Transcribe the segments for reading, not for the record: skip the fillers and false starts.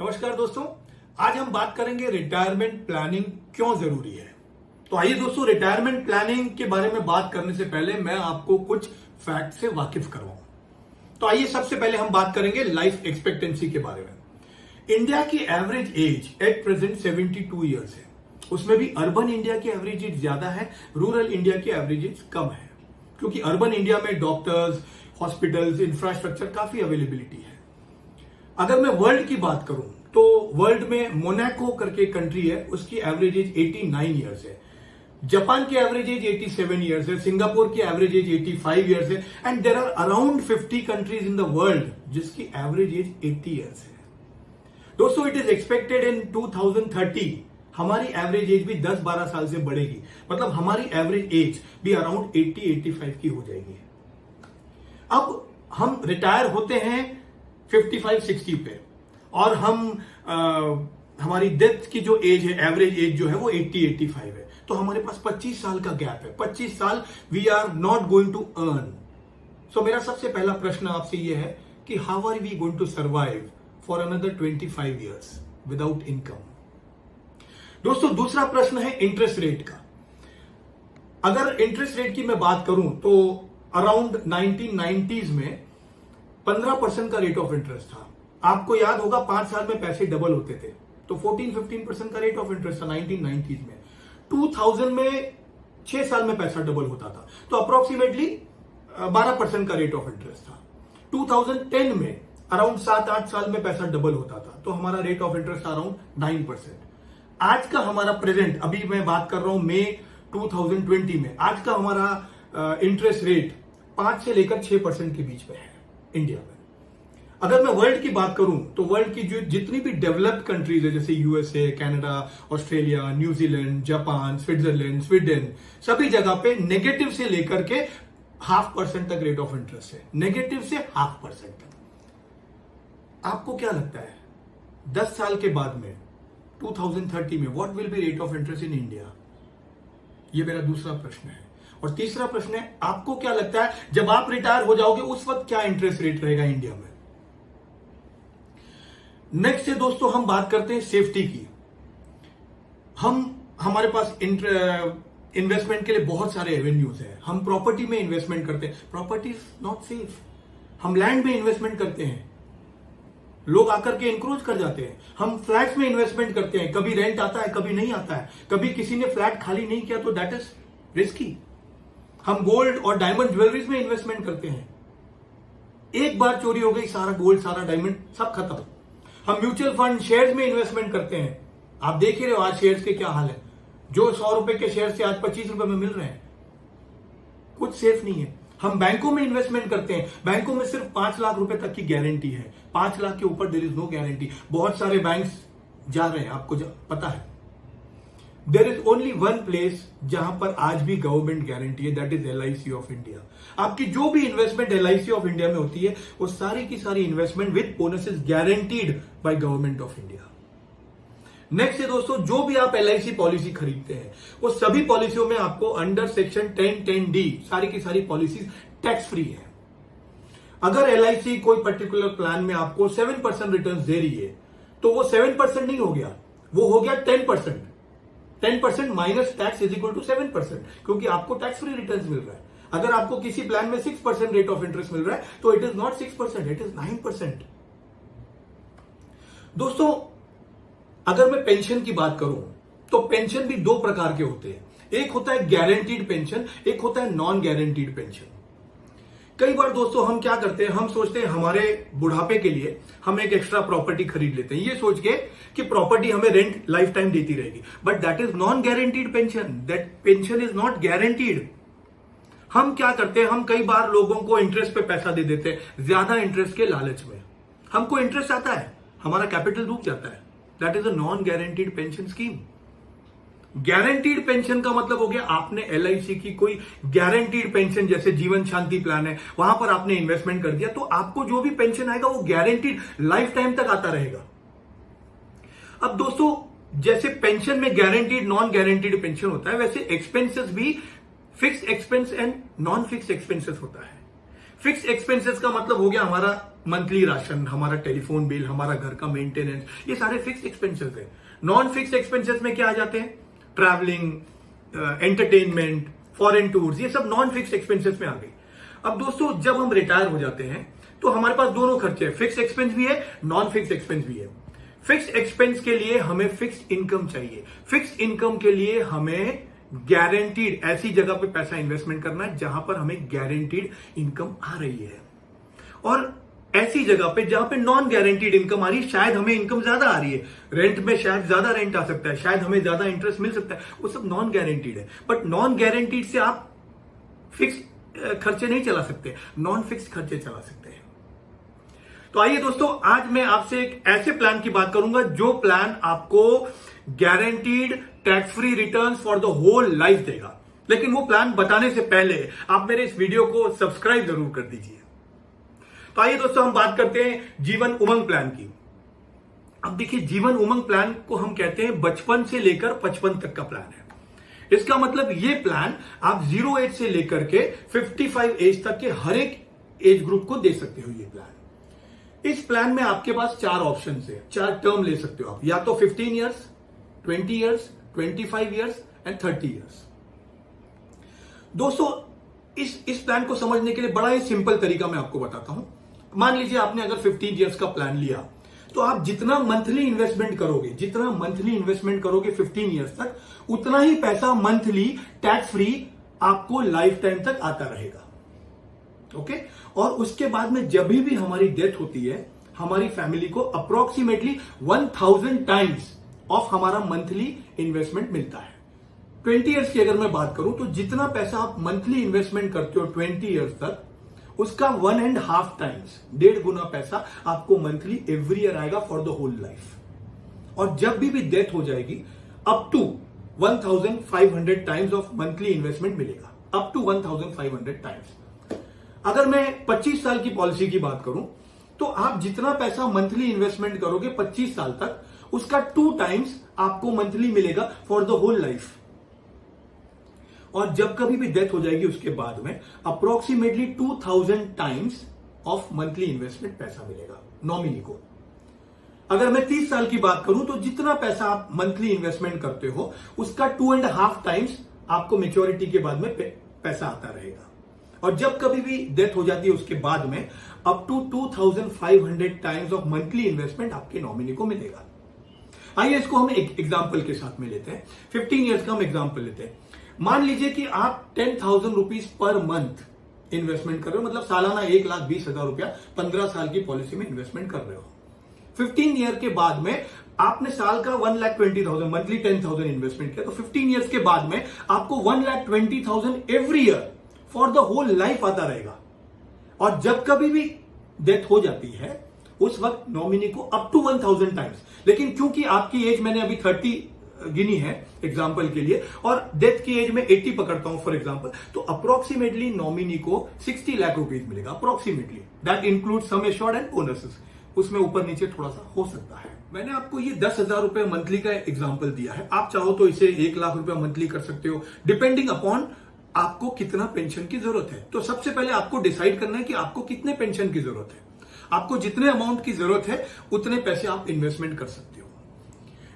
नमस्कार दोस्तों, आज हम बात करेंगे रिटायरमेंट प्लानिंग क्यों जरूरी है। तो आइए दोस्तों, रिटायरमेंट प्लानिंग के बारे में बात करने से पहले मैं आपको कुछ फैक्ट से वाकिफ करवाऊं। तो आइए सबसे पहले हम बात करेंगे लाइफ एक्सपेक्टेंसी के बारे में। इंडिया की average as at present 72 years है। उसमें भी अर्बन इंडिया की एवरेज एज ज्यादा है, रूरल इंडिया की एवरेज एज कम है, क्योंकि अर्बन इंडिया में डॉक्टर्स, हॉस्पिटल्स, इंफ्रास्ट्रक्चर काफी अवेलेबिलिटी है। अगर मैं वर्ल्ड की बात करूं तो वर्ल्ड में मोनाको करके कंट्री है, उसकी एवरेज एज 89 ईयर्स है। जापान की एवरेज एज 87 ईयर्स है। सिंगापुर की एवरेज एज 85 ईयर्स है। And there are around 50 countries in the world जिसकी एवरेज एज 80 ईयर्स है। दोस्तों, इट इज एक्सपेक्टेड इन 2030 हमारी एवरेज एज भी 10-12 साल से बढ़ेगी, मतलब हमारी एवरेज एज भी अराउंड 80-85 की हो जाएगी। अब हम रिटायर होते हैं 55-60 पे, और हमारी डेथ की जो एज है, एवरेज एज जो है वो 80-85 है। तो हमारे पास 25 साल का गैप है। 25 साल we are not going to earn. So मेरा सबसे पहला प्रश्न आपसे ये है कि how are we going to survive for another 25 years without income. दोस्तों, दूसरा प्रश्न है इंटरेस्ट रेट का। अगर इंटरेस्ट रेट की मैं बात करूं तो अराउंड 1990s में 15% का रेट ऑफ इंटरेस्ट था। आपको याद होगा 5 साल में पैसे डबल होते थे, तो 14-15% का रेट ऑफ इंटरेस्ट था 1990s में। 2000 में 6 साल में पैसा डबल होता था, तो अप्रोक्सीमेटली 12% का रेट ऑफ इंटरेस्ट था। 2010 में अराउंड 7-8 साल में पैसा डबल होता था, तो हमारा रेट ऑफ इंटरेस्ट अराउंड 9%। आज का हमारा प्रेजेंट, अभी मैं बात कर रहा हूं मई 2020 में, आज का हमारा इंटरेस्ट रेट 5 से लेकर 6% के बीच में है इंडिया में। अगर मैं वर्ल्ड की बात करूं तो वर्ल्ड की जो जितनी भी डेवलप्ड कंट्रीज है, जैसे USA, Canada, Australia, New Zealand, Japan, Switzerland, Sweden, सभी जगह पे नेगेटिव से लेकर के 0.5% तक रेट ऑफ इंटरेस्ट है। नेगेटिव से 0.5% तक। आपको क्या लगता है 10 साल के बाद में 2030 में what will be rate of interest in India? यह मेरा दूसरा प्रश्न है। और तीसरा प्रश्न है, आपको क्या लगता है जब आप रिटायर हो जाओगे उस वक्त क्या इंटरेस्ट रेट रहेगा इंडिया में? नेक्स्ट है दोस्तों, हम बात करते हैं सेफ्टी की। हमारे पास इन्वेस्टमेंट के लिए बहुत सारे एवेन्यूज हैं। हम प्रॉपर्टी में इन्वेस्टमेंट करते हैं, प्रॉपर्टी इज नॉट सेफ। हम लैंड में इन्वेस्टमेंट करते हैं, लोग आकर के इंक्रोच कर जाते हैं। हम फ्लैट्स में इन्वेस्टमेंट करते हैं, कभी रेंट आता है, कभी नहीं आता है, कभी किसी ने फ्लैट खाली नहीं किया तो दैट इज रिस्की। हम गोल्ड और डायमंड ज्वेलरीज में इन्वेस्टमेंट करते हैं, एक बार चोरी हो गई, सारा गोल्ड, सारा डायमंड सब खत्म। हम म्यूचुअल फंड शेयर्स में इन्वेस्टमेंट करते हैं। आप देख ही रहे हो आज शेयर्स के क्या हाल है। जो 100 रुपए के शेयर से आज 25 रुपए में मिल रहे हैं, कुछ सेफ नहीं है। हम बैंकों में इन्वेस्टमेंट करते हैं, बैंकों में सिर्फ 5 लाख रुपए तक की गारंटी है। 5 लाख के ऊपर देयर इज नो गारंटी। बहुत सारे बैंक्स जा रहे हैं, आपको पता है। There is only one place जहां पर आज भी गवर्नमेंट गारंटी है, that is LIC of India. आपकी जो भी इन्वेस्टमेंट LIC ऑफ इंडिया में होती है, वो सारी की सारी investment with bonuses guaranteed by government of India. Next है दोस्तों, जो भी आप LIC पॉलिसी खरीदते हैं, वो सभी पॉलिसियों में आपको अंडर सेक्शन 10(10)D सारी की सारी पॉलिसीज टैक्स फ्री है। अगर LIC कोई पर्टिकुलर प्लान में आपको 7% रिटर्न दे रही है, तो वो 7% नहीं हो गया, वो हो गया 10%। 10% minus tax is equal to 7%, क्योंकि आपको टैक्स फ्री रिटर्न मिल रहा है। अगर आपको किसी प्लान में 6% रेट ऑफ इंटरेस्ट मिल रहा है, तो it is not 6%, it is 9%। दोस्तों, अगर मैं पेंशन की बात करूं तो पेंशन भी 2 प्रकार के होते हैं। एक होता है गारंटीड पेंशन, एक होता है नॉन गारंटीड पेंशन। कई बार दोस्तों हम क्या करते हैं, हम सोचते हैं हमारे बुढ़ापे के लिए हम एक एक्स्ट्रा प्रॉपर्टी खरीद लेते हैं, ये सोच के कि प्रॉपर्टी हमें रेंट लाइफ टाइम देती रहेगी। But that is non guaranteed pension, that pension is not guaranteed. हम क्या करते हैं, हम कई बार लोगों को इंटरेस्ट पे पैसा दे देते हैं, ज्यादा इंटरेस्ट के लालच में। हमको इंटरेस्ट आता है, हमारा कैपिटल डूब जाता है। That is a non guaranteed pension scheme. Guaranteed pension का मतलब हो गया आपने LIC की कोई गारंटीड पेंशन, जैसे जीवन शांति प्लान है, वहां पर आपने इन्वेस्टमेंट कर दिया, तो आपको जो भी पेंशन आएगा वो गारंटीड लाइफ टाइम तक आता रहेगा। अब दोस्तों, जैसे पेंशन में गारंटीड नॉन गारंटीड पेंशन होता है, वैसे एक्सपेंसेस भी fix expense and non fix expenses होता है। फिक्स एक्सपेंसेस का मतलब हो गया हमारा मंथली राशन, हमारा टेलीफोन बिल, हमारा घर का मेंटेनेंस, ये सारे फिक्स एक्सपेंसेस है। नॉन फिक्स एक्सपेंसेस में क्या आ जाते हैं? ट्रैवलिंग, एंटरटेनमेंट, फॉरेन टूर्स, ये सब नॉन फिक्स एक्सपेंसेस में आ गई। अब दोस्तों जब हम रिटायर हो जाते हैं तो हमारे पास दोनों खर्चे हैं, फिक्स एक्सपेंस भी है, नॉन फिक्स एक्सपेंस भी है। फिक्स एक्सपेंस के लिए हमें फिक्स इनकम चाहिए। फिक्स इनकम के लिए हमें गारंटीड ऐसी जगह पे पैसा इन्वेस्टमेंट करना है जहां पर हमें गारंटीड इनकम आ रही है, और ऐसी जगह पे जहां पे नॉन गारंटीड इनकम आ रही है, शायद हमें इनकम ज्यादा आ रही है, रेंट में शायद ज्यादा रेंट आ सकता है, शायद हमें ज्यादा इंटरेस्ट मिल सकता है, वो सब नॉन गारंटीड है। बट नॉन गारंटीड से आप फिक्स खर्चे नहीं चला सकते, नॉन फिक्स खर्चे चला सकते हैं। तो आइए दोस्तों, आज मैं आपसे एक ऐसे प्लान की बात करूंगा जो प्लान आपको guaranteed tax free returns for the whole life देगा। लेकिन वो प्लान बताने से पहले आप मेरे इस वीडियो को सब्सक्राइब जरूर कर दीजिए। तो आइए दोस्तों, हम बात करते हैं जीवन उमंग प्लान की। अब देखिए, जीवन उमंग प्लान को हम कहते हैं बचपन से लेकर 55 तक का प्लान है। इसका मतलब ये प्लान आप 0 एज से लेकर के 55 एज तक के हर एक एज ग्रुप को दे सकते हो। ये प्लान, इस प्लान में आपके पास 4 ऑप्शन है, 4 टर्म ले सकते हो आप, या तो 15 years, 20 years, 25 years and 30 years. दोस्तों इस प्लान को समझने के लिए बड़ा ही सिंपल तरीका मैं आपको बताता हूं। मान लीजिए आपने अगर 15 ईयर्स का प्लान लिया, तो आप जितना मंथली इन्वेस्टमेंट करोगे 15 ईयर्स तक, उतना ही पैसा मंथली टैक्स फ्री आपको लाइफ टाइम तक आता रहेगा। ओके, और उसके बाद में जब भी हमारी डेथ होती है, हमारी फैमिली को अप्रोक्सीमेटली 1000 टाइम्स ऑफ हमारा मंथली इन्वेस्टमेंट मिलता है। 20 ईयर्स की अगर मैं बात करूं तो जितना पैसा आप मंथली इन्वेस्टमेंट करते हो 20 ईयर्स तक, उसका 1.5 टाइम्स, 1.5 गुना पैसा आपको मंथली एवरी ईयर आएगा फॉर द होल लाइफ। और जब भी डेथ हो जाएगी, up to 1500 times of monthly investment मिलेगा, अप टू 1500 टाइम्स। अगर मैं 25 साल की पॉलिसी की बात करूं तो आप जितना पैसा मंथली इन्वेस्टमेंट करोगे 25 साल तक, उसका 2 टाइम्स आपको मंथली मिलेगा फॉर द होल लाइफ। और जब कभी भी डेथ हो जाएगी उसके बाद में approximately 2000 times of monthly investment पैसा मिलेगा नॉमिनी को। अगर मैं 30 साल की बात करूं तो जितना पैसा आप मंथली इन्वेस्टमेंट करते हो, उसका 2.5 टाइम्स आपको मेच्योरिटी के बाद में पैसा आता रहेगा। और जब कभी भी डेथ हो जाती है उसके बाद में up to 2500 times of monthly investment आपके नॉमिनी को मिलेगा। आइए इसको हम एक एग्जांपल के साथ में लेते हैं। 15 ईयर्स का हम एग्जांपल लेते हैं। मान लीजिए कि आप 10,000 रुपीज पर मंथ इन्वेस्टमेंट कर रहे हो, मतलब सालाना 1,20,000 रुपया 15 साल की पॉलिसी में इन्वेस्टमेंट कर रहे हो। 15 ईयर के बाद में आपने साल का 1,20,000 मंथली 10,000 इन्वेस्टमेंट किया, तो 15 ईयर्स के बाद में आपको 1,20,000 every year for the whole life आता रहेगा। और जब कभी भी डेथ हो जाती है उस वक्त नॉमिनी को अप टू 1000 टाइम्स, लेकिन क्योंकि आपकी एज मैंने अभी 30 गिनी है एग्जांपल के लिए, और डेथ की एज में 80 पकड़ता हूं फॉर एग्जांपल, तो अप्रोक्सीमेटली नॉमिनी को 60 लाख रुपीज मिलेगा approximately. That include sum assured and bonuses, उसमें ऊपर नीचे थोड़ा सा हो सकता है। मैंने आपको ये 10,000 रुपए मंथली का एग्जांपल दिया है, आप चाहो तो इसे 1 लाख रुपए मंथली कर सकते हो, डिपेंडिंग अपॉन आपको कितना पेंशन की जरूरत है। तो सबसे पहले आपको डिसाइड करना है कि आपको कितने पेंशन की जरूरत है। आपको जितने अमाउंट की जरूरत है उतने पैसे आप इन्वेस्टमेंट कर सकते हो।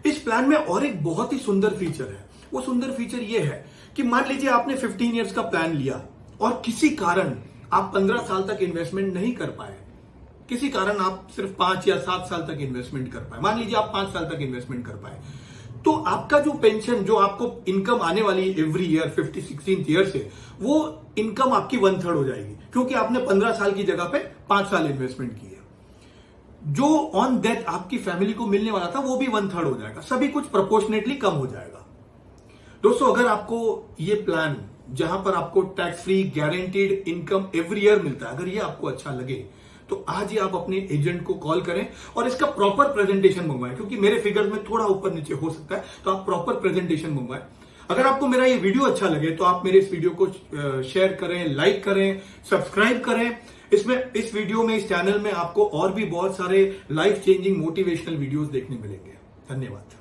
इस प्लान में और एक बहुत ही सुंदर फीचर है। वो सुंदर फीचर ये है कि मान लीजिए आपने 15 ईयर्स का प्लान लिया और किसी कारण आप 15 साल तक इन्वेस्टमेंट नहीं कर पाए, किसी कारण आप सिर्फ 5 या 7 साल तक इन्वेस्टमेंट कर पाए, मान लीजिए आप 5 साल तक इन्वेस्टमेंट कर पाए, तो आपका जो पेंशन, जो आपको इनकम आने वाली एवरी ईयर 16th ईयर से, वो इनकम आपकी 1/3 हो जाएगी, क्योंकि आपने 15 साल की जगह पे 5 साल इन्वेस्टमेंट की है। जो ऑन डेथ आपकी फैमिली को मिलने वाला था वो भी 1/3 हो जाएगा, सभी कुछ प्रोपोर्शनेटली कम हो जाएगा। दोस्तों अगर आपको ये प्लान, जहां पर आपको tax free guaranteed income every year मिलता है, अगर ये आपको अच्छा लगे तो आज ही आप अपने एजेंट को कॉल करें और इसका प्रॉपर प्रेजेंटेशन मंगवाएं, क्योंकि मेरे फिगर्स में थोड़ा ऊपर नीचे हो सकता है, तो आप प्रॉपर प्रेजेंटेशन मंगवाएं। अगर आपको मेरा ये वीडियो अच्छा लगे तो आप मेरे इस वीडियो को शेयर करें, लाइक करें, सब्सक्राइब करें। इस वीडियो में, इस चैनल में आपको और भी बहुत सारे लाइफ चेंजिंग मोटिवेशनल वीडियोस देखने मिलेंगे। धन्यवाद।